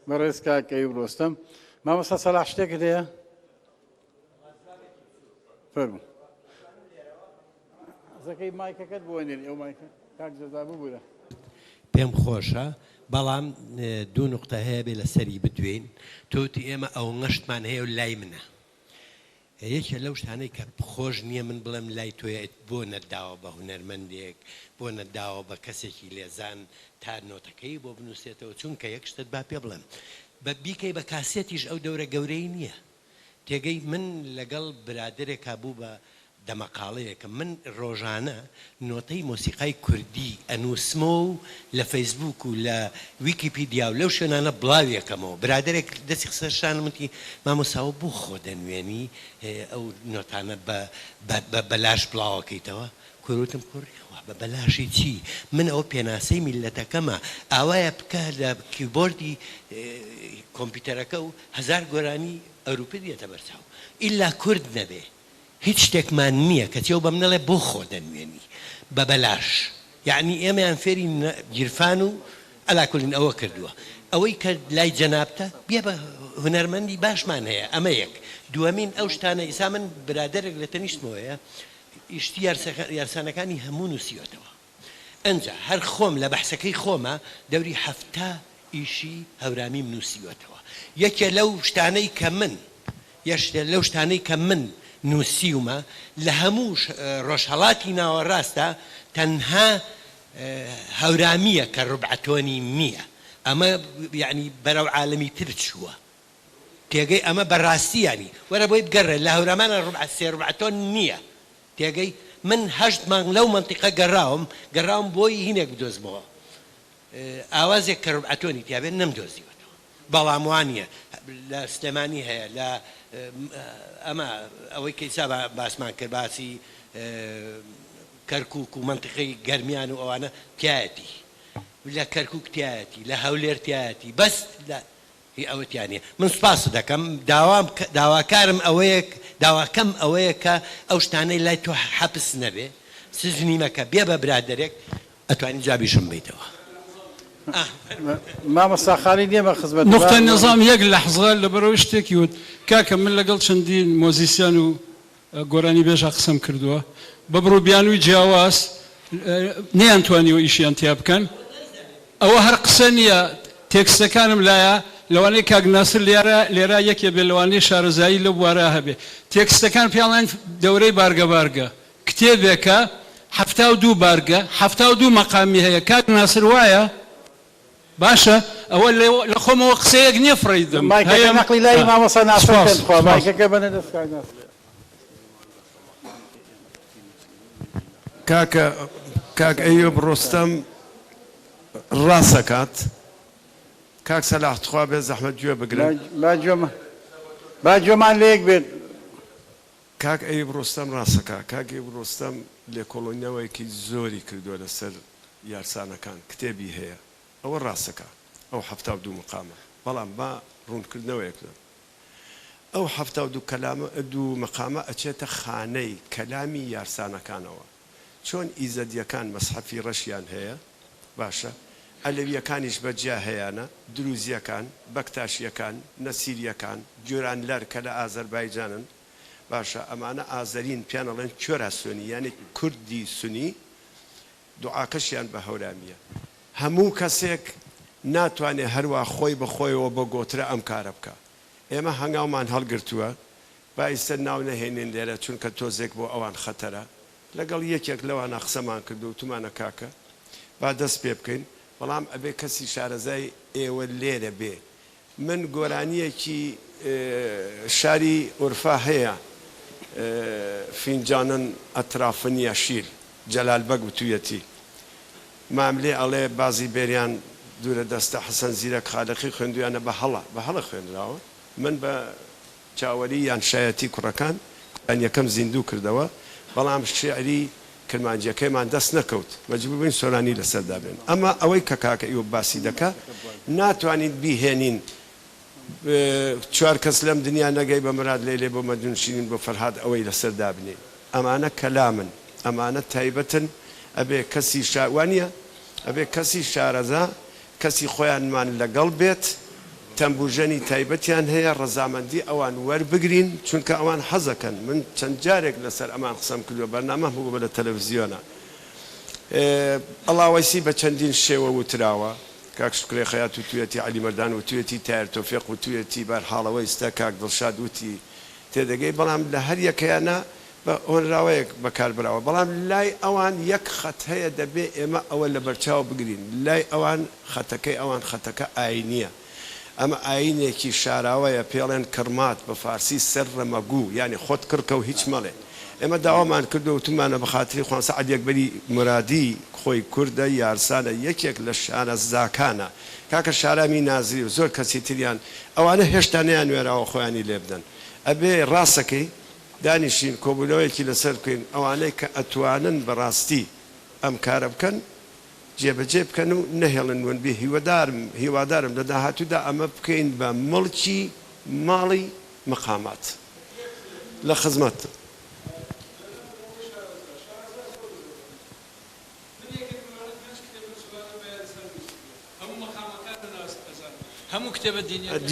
بەڕێز کاکەی ڕۆستەم مامۆستا سەلاح شتێکت هەیە؟ فەرموو زەکەی مایکەکەت بۆنێن ئێو مایکە کاک جەزا ببوورە پێم خۆشە بەڵام دوو نقطە هەیە بێ لەسەری بدوێن تۆتی ئێمە ئەو نەشتمان هەیە و لای منە یەکێ لەو شتانەی کە خۆش نییە من بڵێم لای تۆیە بۆ نەداوە بە هونەرمەندێک بۆ نەداوە بە کەسێکی لێزان تا نۆتەکەی بۆ بنووسێتەوە چونکە یەک شتت با پێ بڵێم بە بیکەی بە کاسێتیش ئەو دەورە گەورەی نییە تێگەی من لەگەڵ برادێک بوو بە دەمەقاڵەیەکە من ڕۆژانە نۆتەی مۆسیقای کوردی ئەنووسمە و لە فەیسبوک و لە ویکیپیدیا و لەو شوێنانە بڵاویەکەمەوە برادێک دەستی قسەشانمتی مامۆساوە بوو خۆ دەنوێنی ئەو نۆتانە بە بەلاش بڵاوەکەیتەوە کوروتم کوڕیەوە بە بەلاشی چی من ئەو پێناسەی میلەتەکەمە ئاوایە بکە لە کیبۆردی کۆمپیوتەرەکە و 1000 گۆرانی ئەوروپی دێتە بەرچاو ئیلا کورد نەبێ هیچ شتێکمان نییە کە تێو بە منەڵێ بۆ خۆ دەنوێنی بە بەلاش یعنی ئێمەیان فێری گیرفان و ئەلاکولین ئەوە کردووە ئەوەی کە لای جەنابتە بێ بە هونەرمەندی باشمان هەیە ئەمە یەک دووەمین ئەو شتانە ئیسا من برادێک لە تەنیشتمەوەیە ئیشتی یارسانەکانی هەموو نووسیوەتەوە ئەنجا هەر خۆم لە بەحسەکەی خۆمە دەوری 7 ئیشی هەورامیم نووسیوەتەوە یەکێ لەو شتانەی کە من لەو شتانەی کە من نووسیومە لە هەموو ڕۆژهەڵاتی ناوەڕاستە تەنها هەورامیە کە ڕوبعەتۆنی نییە ئەمە یعنی بەرەو عالەمی تر چووە تێگەی ئەمە بەڕاستیانی وەرە بۆی بگەڕێ لە هەورامانە ڕوبعەتۆن نییە تێگەی من 8 مانگ لەو منتیقە گەڕاوم بۆی هینێک بدۆزمەوە ئاوازێک کە ڕوبعەتۆنی تیابێت نەمدۆزیوەتەوە بەڵام وانە لە سلێمانی هەیە لە ئەمە ئەوەی کەیسا باسمان کرد باسی کەرکووک و منتیقەی گەرمیان و ئەوانە تایەتی لە کەرکووک تایەتی لە هەولێر تایەتی بەس ئەوەتیانە من سوپاس دەکەم داواکارم داواکەم ئەوەیە کە ئەو شتانەی لای تۆ حەبس نەبێ سزنیمەکە بێ بە برادێک ئەتوانی جابیشم بیتەوە مامۆستا خالی نییە بە خزمەت نقطە نظام یەک لەحظە لەبەرەوەی شتێکی وت کاکە من لەگەڵ چەندین مۆزیسیان و گۆرانی بێژە قسەم کردووە بە بڕووبیانووی جیاواز نەیانتوانیوە ئیشیان تیا بکەن ئەوە هەر قسە نییە تێکستەکانم لایە لەوانەی کاک ناسر لێرە یەکێ بێ لەوانەی شارەزایی لە بوارە هەبێ تێکستەکان پیاڵان دەورەی بارگە کتێبێکە 72 بارگە 72 مەقامی هەیە کاک ناسر وایە باشە ئەوە لە خۆمەوە قسەیەک نییە فڕیدم مایکەکە نەقلی لای مامۆستا ناسر خوا مایکەکە بەنە دەست کاک ناسر کاک ئەیوب ڕۆستەم ڕاستەکات کاک سەلاح تخوا بێ زەحمەت گوێ بگرن با گوێمان لێک بێت کاک ئەیوب ڕۆستەم ڕاستەکە کاک ئەیوب ڕۆستەم لێکۆڵۆنیەوەیەکی زۆری کردووە لەسەر یارسانەکان کتێبی هەیە ئەوە ڕاستەکە ئەو 72 مقامە بەڵام با ڕوونکردنەوەیەکە ئەو 72 مقامە ئەچێتە خانەی کەلامی یارسانەکانەوە چۆن ئیزەدیەکان مەسحەفی ڕەشیان هەیە باشە ئەلەویەکانیش بەجیا هەیەە دروزیەکان بەکتاشیەکان نەسیریەکان گۆران لەر کە لە ئازەربایجانن باشە ئەمانە ئازەرین پیانەڵێن کۆرە سونی یعنی کوردی سونی دوعاکەشیان بە هەورامیە هەموو کەسێک ناتوانێت هەروە خۆی بەخۆیەوە بە گۆترە ئەم کارە بکە ئێمە هەنگاومان هەڵگرتووە با ئیستا ناو نەهێنین لێرە چونکە تۆزێک بۆ ئەوان خەتەرە لەگەڵ یەکێک لەوانە قسەمان کردو و تومانە کاکە با دەست پێ بکەین بەڵام ئەبێ کەسی شارەزای ئێوە لێرە بێ من گۆرانیەکی شاری ئورفا هەیە فینجانن ئەترافن یاشیل جەلالبەگ وتویەتی ماملێ ئەڵێ بازی بێریان دوورە دەستە حەسەن زیرەک خالقی خوێندویانە بە هەڵە خوێنراوە من بە چاوەری یان شایەتی کوڕەکان یەکەم زیندوو کردەوە بەڵام شعری کرمانجیەکەیمان دەست نەکەوت مەجبور بووین سۆرانی لەسەردا بێن ئەمە ئەوەی کە کاکە ئێوە باسی دەکا ناتوانین بیهێنین 4 کەس لەم دنیا نەگەی بە مراد لێ بۆ مەدونشینین بۆ فەرهاد ئەوەی لەسەردا بنین ئەمانە کەلامن ئەمانە تایبەتن ئەبێ کەسی شاوانیە ئەبێ کەسی شارەزا کەسی خۆیانمان لەگەڵ بێت تەمبورژەنی تایبەتیان هەیە ڕەزامەندی ئەوان وەربگرین چونکە ئەوان حەزەکەن من چەند جارێک لەسەر ئەمان قسەم کردووە بەرنامە هەموو بە لە تەلەڤیزیۆنە ئەڵاوەیسی بە چەندین شێوە وتراوە کاک شکرێ خەیات و توێتی عەلی مەردان و توێتی تایر تۆفیق و توێتی بەرحاڵەوەی ئێستا کاک دڵشاد وتی تێدەگەی بەڵام لە هەر یەکەیانە بە هۆنراوەیەک بەکاربراوە بەڵام لای ئەوان یەک خەت هەیە دەبێ ئێمە ئەوە لە بەرچاو بگرین لای ئەوان خەتەکەی ئەوان خەتەکە ئاینیە ئەمە ئاینێکی شاراوەیە پێڵێن کڕمات بە فارسی سەر ڕەمەگوو یعنی خۆت کڕکە و هیچ مەڵێ ئێمە داوامان کردو و تومانە بە خاتری خوان سەعەد یەکبەری مرادی خۆی کوردە یارسانە یەکێک لە شانە زاکانە کاکە شارامی نازری و زۆر کەسی تریان ئەوانە هێشتا نەیان نوێراوە خۆیانی لێ بدەن ئەبێ ڕاستەکەی دانیشین کۆبوونەوەیەکی لەسەر بکەین ئەوانەی کە ئەتوانن بەڕاستی ئەم کارە بکەن جێبەجێ بکەن و نەهێڵن وەنبێ هیوادارم لە داهاتوودا ئەمە بکەین بە مڵکی ماڵی مەقامات لە خزمەت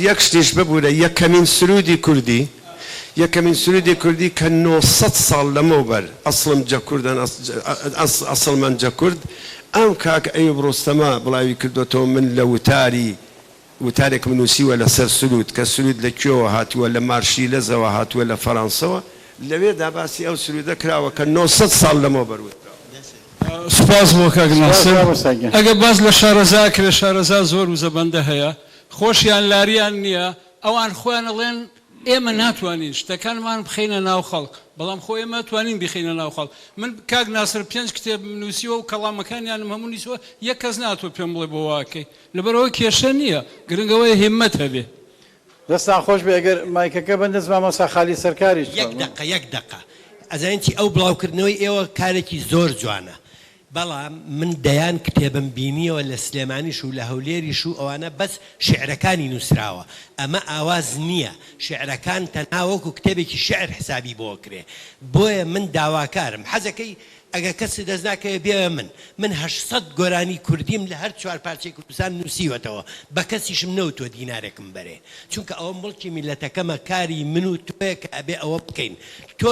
یەک شتیش ببوورە یەکەمین سرودی کوردی یەکەمین سرودی کوردی کە 900 ساڵ لەمەوبەر ئەسڵم جە کوردن ئەسڵمەن جە کورد ئەم کاک ئەیوب ڕۆستەمە بڵاوی کردوەوە من لە وتارێک نووسیوە لەسەر سرود کە سرود لە کوێوە هاتووە لە مارشیلەزەوە هاتووە لە فەڕەنسەوە لەوێدا باسی ئەو سرودە کراوە کە 900 ساڵ لەمەوبەر سپاس بۆ کاک ناسر ئەگە باز لە شارەزا کرێ شارەزا زۆر و زەبەندە هەیە خۆشیان لاریان نییە ئەوان خۆیان ئەڵێن ئێمە ناتوانین شتەکانمان بخینە ناو خەڵک بەڵام خۆ ئێمە توانین بخینە ناو خەڵک من کاک ناسر 5 کتێب نووسیوە و کەڵامەکانیانم هەموو نووسیوە یەک کەس ناتوە پێم بڵێ بۆ واکەی لەبەرەوە کێشە نییە گرنگەوەی هیممەت هەبێ دەستان خۆش بێ ئەگەر مایکەکە بەندەست مامۆستا خالی سەرکاریش یەک دقە ئەزانیی ئەو بڵاوکردنەوەی ئێوە کارێکی زۆر جوانە بەڵام من دەیان کتێبم بینیەوە لە سلێمانیش و لە هەولێریش و ئەوانە بەس شعرەکانی نووسراوە ئەمە ئاواز نییە شعرەکان تەنها وەکو کتێبێکی شعر حسابی بۆ کرێ بۆیە من داواکارم حەزەکەی ئەگە کەسی دەست ناکەوێ بێوە من 800 گۆرانی کوردیم لە هەر 4 پارچەی کوردستان نووسیوەتەوە بە کەسیشم نەوتوە دینارێکم بەرێ چونکە ئەوە مڵکی میلەتەکەمە کاری من و تۆیە کە ئەبێ ئەوە بکەین تۆ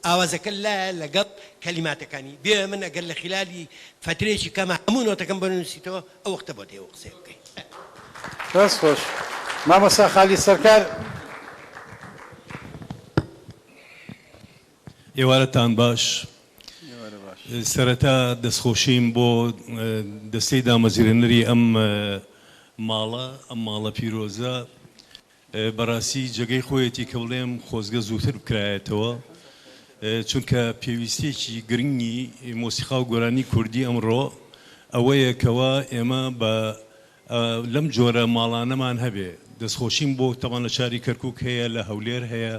ئاوازەکە لایە لەگەڵ کەلیماتەکانی بێ من ئەگەر لە خلالی فترێکی کەمە هەموو نۆتەکەم بۆ نووسیتەوە ئەو وەختە بۆ دێوە قسە بکەین بەس خۆش مامۆستا خالی سەرکار ئێوارەتان باش سەرەتا دەستخۆشیم بۆ دەستەی دامەزیرێنەری ئەم ماڵە پیرۆزە بەڕاستی جێگەی خۆیەتی کە بڵێم خۆزگە زووتر بکرایەتەوە چونکە پێویستێکی گرنگی مۆسیقا و گۆرانی کوردی ئەمڕۆ ئەوەیە کەوە ئێمە بە لەم جۆرە ماڵانەمان هەبێ دەستخۆشیم بۆ تەمان لە شاری کەرکووک هەیە لە هەولێر هەیە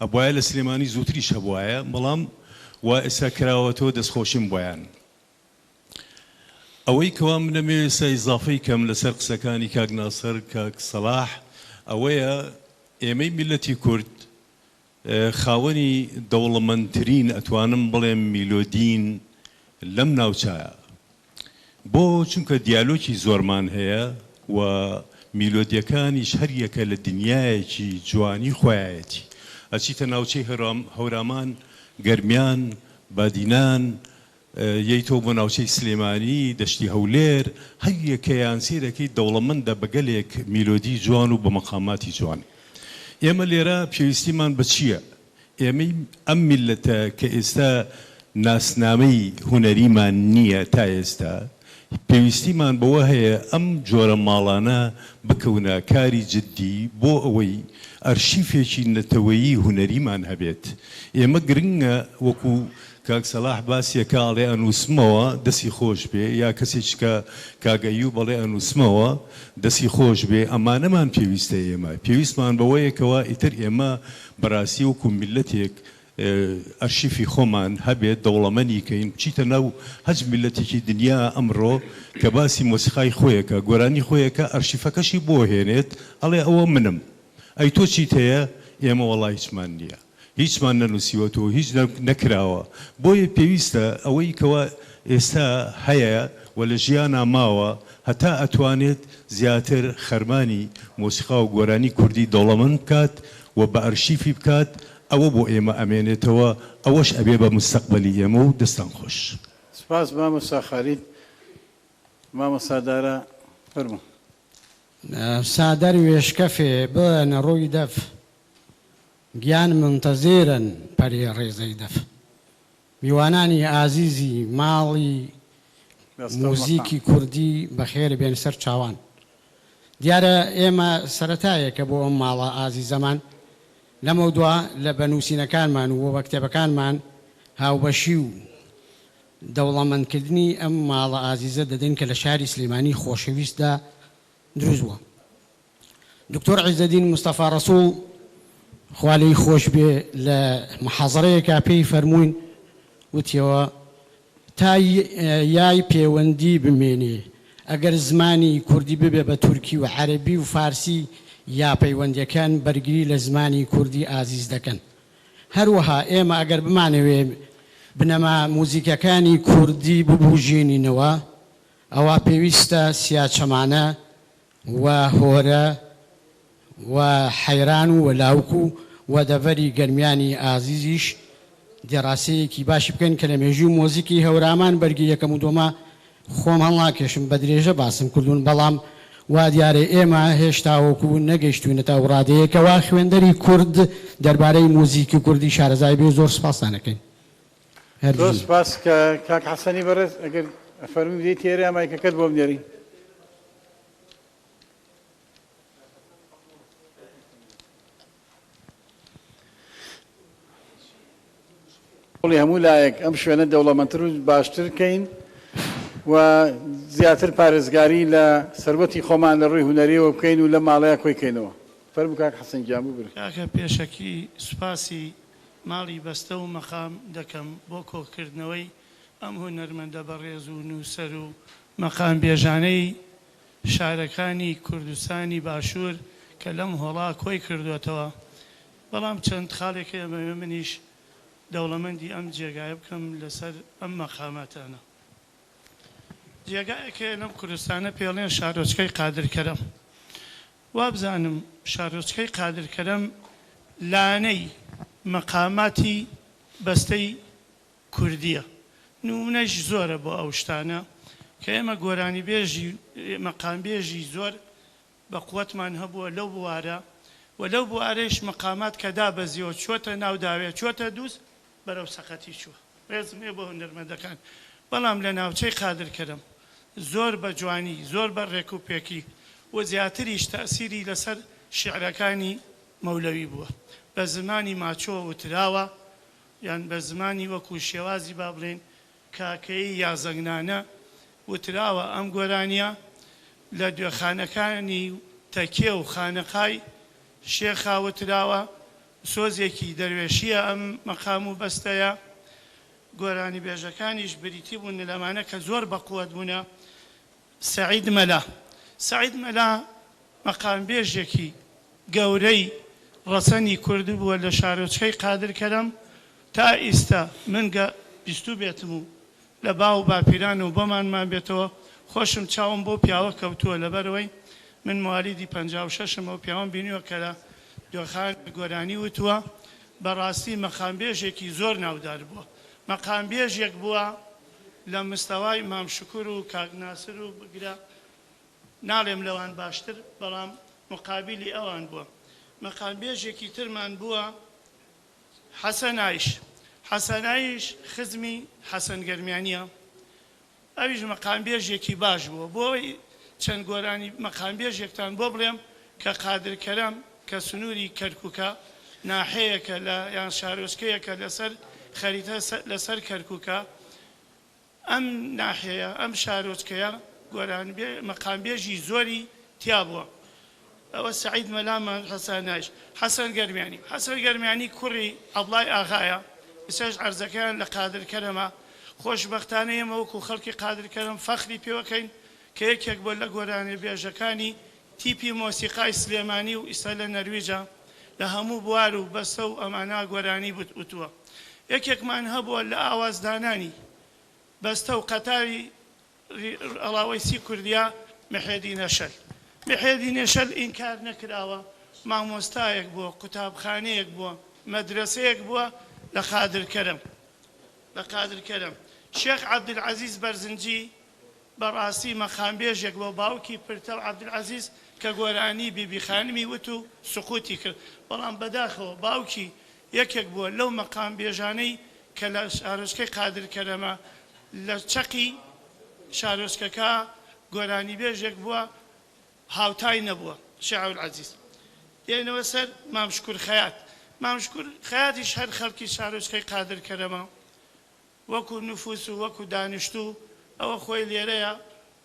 ئەبواە لە سلێمانی زووتریش هەبوایە بەڵام وا ئێستا کراوەتەوە دەستخۆشیم بۆیان ئەوەی کەوا منەمێ ئێستا ئیزافەی کەم لەسەر قسەکانی کاک ناسەر کاک سەلاح ئەوەیە ئێمەی میلەتی کورد خاوەنی دەوڵەمەندترین ئەتوانم بڵێم میلۆدین لەم ناوچایە بۆ چونکە دیالۆکی زۆرمان هەیە و میلۆدیەکانیش هەر یەکە لە دنیایەکی جوانی خۆیەتی ئەچیتە ناوچەی هەورامان گەرمیان بادینان یەیتۆ بۆ ناوچەی سلێمانی دەشتی هەولێر هەر یەکەیان سیرەکەی دەوڵەمەندە بەگەلێک میلۆدی جوان و بە مەقاماتی جوان ئێمە لێرە پێویستیمان بە چییە؟ ئێمەی ئەم میلەتە کە ئێستا ناسنامەی هونەریمان نییە تا ئێستا پێویستیمان بەوە هەیە ئەم جۆرە ماڵانە بکەونە کاری جددی بۆ ئەوەی ئەرشیفێکی نەتەوەیی هونەریمان هەبێت ئێمە گرنگە وەکو کاک سەلاح باسیەکە ئاڵێ ئەنووسمەوە دەستی خۆش بێ یا کەسێک کە کاگەیوو بەڵێ ئەنووسمەوە دەستی خۆش بێ ئەمانەمان پێویستە ئێمە پێویستمان بەوەیەکەوە ئیتر ئێمە بەڕاستی وەکو میلەتێک ئەرشیفی خۆمان هەبێت دەوڵەمەندیکەین بچیتە ناو هەج میلەتێکی دنیا ئەمڕۆ کە باسی مۆسیقای خۆیەکە گۆرانی خۆیەکە ئەرشیفەکەشی بۆ هێنێت ئەڵێ ئەوە منم ئەی تۆ چیت هەیە ئێمە وەڵای هیچمان نییە هیچمان نەنووسیوەتەوە هیچ نەکراوە بۆیە پێویستە ئەوەی کەوە ئێستا هەیە و لە ژیانە ماوە هەتا ئەتوانێت زیاتر خەرمانی مۆسیقا و گۆرانی کوردی دەوڵەمەند بکات و بە ئەرشیفی بکات ئەوە بۆ ئێمە ئەمێنێتەوە ئەوەش ئەبێ بە مستەقبەلی ئێمە و دەستان خۆش سپاس مامۆستا خالید مامۆستا دارا فەرموو سادر وێشکەفێ بەنە ڕووی دەف گیان منتەزێرن پەری ڕێزەی دەف میوانانی ئازیزی ماڵی موزیکی کوردی بەخێر بێن سەر چاوان دیارە ئێمە سەرەتایەکە بۆ ئەم ماڵە ئازیزەمان لەمە دووە لە بەنووسینەکانمان و بە کتێبەکانمان هاوبەشی و دەوڵەمەندکردنی ئەم ماڵە ئازیزە دەدەین کە لە شاری سلێمانی خۆشەویستدا دروست بووە دکتۆر عیزەدین مستەفا ڕەسوڵ خوا لێی خۆش بێ لە محەزەرەیەکا پێی فەرمووین وتیەوە تا یای پەیوەندی بمێنێ ئەگەر زمانی کوردی ببێ بە تورکی و عەرەبی و فارسی یا پەیوەندیەکان بەرگری لە زمانی کوردی ئازیز دەکەن هەروەها ئێمە ئەگەر بمانەوێ بنەما موزیکەکانی کوردی ببوژێنینەوە ئەوە پێویستە سیاچەمانە و هۆرە و حەیران و لاوکو و دەڤەری گەرمیانی ئازیزیش دێڕاسەیەکی باشی بکەن کە لە مێژووی مۆزیکی هەورامان بەرگی یەکەم و دۆمە خۆم هەڵناکێشم بە درێژە باسم کردوون بەڵام وا دیارە ئێمە هێشتا وەکو نەگەیشتوونەتە ڕادەیەکەوە خوێندەری کورد دەربارەی مۆزیکی کوردی شارەزای بێ زۆر سپاسانەکەین زۆر سپاس کە کاک حەسەنی بەڕێز ئەگەر فەرمی بدەیت تێرە مایکەکەت بۆ بنێری قوڵی هەموو لایەک ئەم شوێنە دەوڵەمەندتر و باشتر بکەین و زیاتر پارێزگاری لە سەربەتی خۆمان لە ڕووی هونەریەوە بکەین و لە ماڵەیە کۆیکەینەوە فەرموو کاک حەسەن گیان بوو برێ کاکە پێشەکی سوپاسی ماڵی بەستە و مەقام دەکەم بۆ کۆکردنەوەی ئەم هونەرمەندە بەڕێز و نووسەر و مەقام بێژانەی شارەکانی کوردستانی باشوور کە لەم هۆڵا کۆی کردوێتەوە بەڵام چەند خاڵێک ئەمەوێ منیش دەوڵەمەندی ئەم جێگایە بکەم لەسەر ئەم مەقاماتانە جێگایەکە لەم کوردستانە پێڵێن شارۆچکەی قادرکەرەم وابزانم شارۆچکەی قادرکەرەم لانەی مەقاماتی بەستەی کوردیە نمونەش زۆرە بۆ ئەو شتانە کە ئێمە گۆرانی بێژی مەقام بێژی زۆر بە قووەتمان هەبووە لەو بوارە و لەو بوارەیش مەقامات کە دابەزیەوە چۆتە ناوداوێت چۆتە دووست بەرەو سەقەتی چووە ڕێزمێ بۆ هونەرمەندەکان بەڵام لە ناوچەی قادرکەرم زۆر بە جوانی زۆر بە ڕێک و پێکی و زیاتریش تەسیری لەسەر شیعرەکانی مەولەوی بووە بە زمانی ماچۆ وتراوە یان بە زمانی وەکو شێوازی با بڵێن کاکەی یا زەنگنانە وتراوە ئەم گۆرانیە لە دوێخانەکانی تەکێ و خانەقای شێخا وتراوە سۆزێکی دەروێشیە ئەم مەقام و بەستەیە گۆرانی بێژەکانیش بریتی بوون لەمانە کە زۆر بەقووەت بوونە سەعید مەلا سەعید مەلا مەقام بێژێکی گەورەی ڕەسەنی کوردی بووە لە شارۆچکەی قادرکەرەم تا ئێستا من بیستوو بێتم و لە باو باپیران و بۆمانمان بێتەوە خۆشم چاوم بۆ پیاوە کەوتووە لەبەرەوەی من موالیدی 56م و پیاوەم بینیوە کە لە دۆخان گۆرانی وتووە بەڕاستی مەقامبێژێکی زۆر ناودار بووە مەقامبێژێک بووە لە مستەوای مام شکور و کاک ناسر و بگرە ناڵێم لەوان باشتر بەڵام مقابلی ئەوان بووە مەقامبێژێکی ترمان بووە حەسەنایش خزمی حەسەن گەرمیانیە ئەویش مەقامبێژێکی باش بووە بۆی چەند گۆرانی مەقامبێژێکتان بۆ بڵێم کە قادرکەرەم کە سنووری کەرکووکە ناحەیەکە لە یان شارۆچکەیەکە لەسەر خەریتە لەسەر کەرکووکە ئەم ناحەیە ئەم شارۆچکەیە گۆران مەقامبێژی زۆری تیا بووە ئەوە سەعید مەلامان حەسەن گەرمیانی کوڕی عەبڵای ئاغایە ئێستاش عەرزەکەیان لە قادرکەرەمە خۆشبەختانە ئێمە وەکو خەڵکی قادرکەرەم فەخری پێوەکەین کە یەکێک بۆ لە گۆرانی بێژەکانی تیپی مۆسیقای سلێمانی و ئیستا لە نەرویجە لە هەموو بوار و بەستە و ئەمانە گۆرانی وتووە یەکێکمان هەبووە لە ئاوازدانانی بەستە و قەتاری ئەڵاوەیسی کوردیا محێدی نەشەل محێدی نەشەل ئینکار نەکراوە مامۆستایەک بووە قوتابخانەیەک بووە مەدرسەیەک بووە لە قادرکەرم شێخ عەبدولعەزیز بەرزنجی بەڕاستی مەخامبێژێک بۆ باوکی پرتە و عەبدولعەزیز کە گۆرانی بیبی خانمی وت و سقوتی کرد بەڵام بەداخەوە باوکی یەکێک بووە لەو مەقام بێژانەی کە لە شارۆچکەی قادرکەرەمە لە چەقی شارۆچکەکە گۆرانی بێژێک بووە هاوتای نەبووە شێخ عەبدولعەزیز دێنەوە سەر مامشکور خەیات مامشکور خەیاتیش هەر خەڵکی شارۆچکەی قادرکەرەمە وەکو نوفوس و وەکو دانیشتوو ئەوە خۆی لێرەیە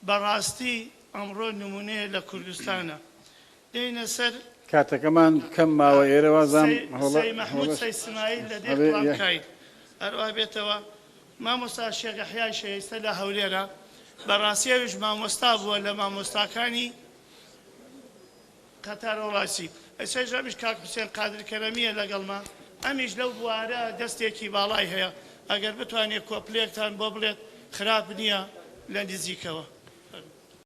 بەڕاستی ئەمڕۆ نمونەیە لە کوردستانە دێنە سەر کاتەکەمان کەم ماوە ئێرەوازان مەحموود سەید سمایل لە دێڵامکای هەروە بێتەوە مامۆستا شێخ یەحیای شایستە لە هەولێرە بەڕاستیەویش مامۆستا بووە لە مامۆستاکانی قەتار وڵاتی ئەسای ژەمیش کاک حوسێن قادرکەرەمیە لەگەڵما ئەمیش لەو بوارە دەستێکی باڵای هەیە ئەگەر بتوانێت کۆپلێکتان بۆ بڵێت خراپ نییە لە نزیکەوە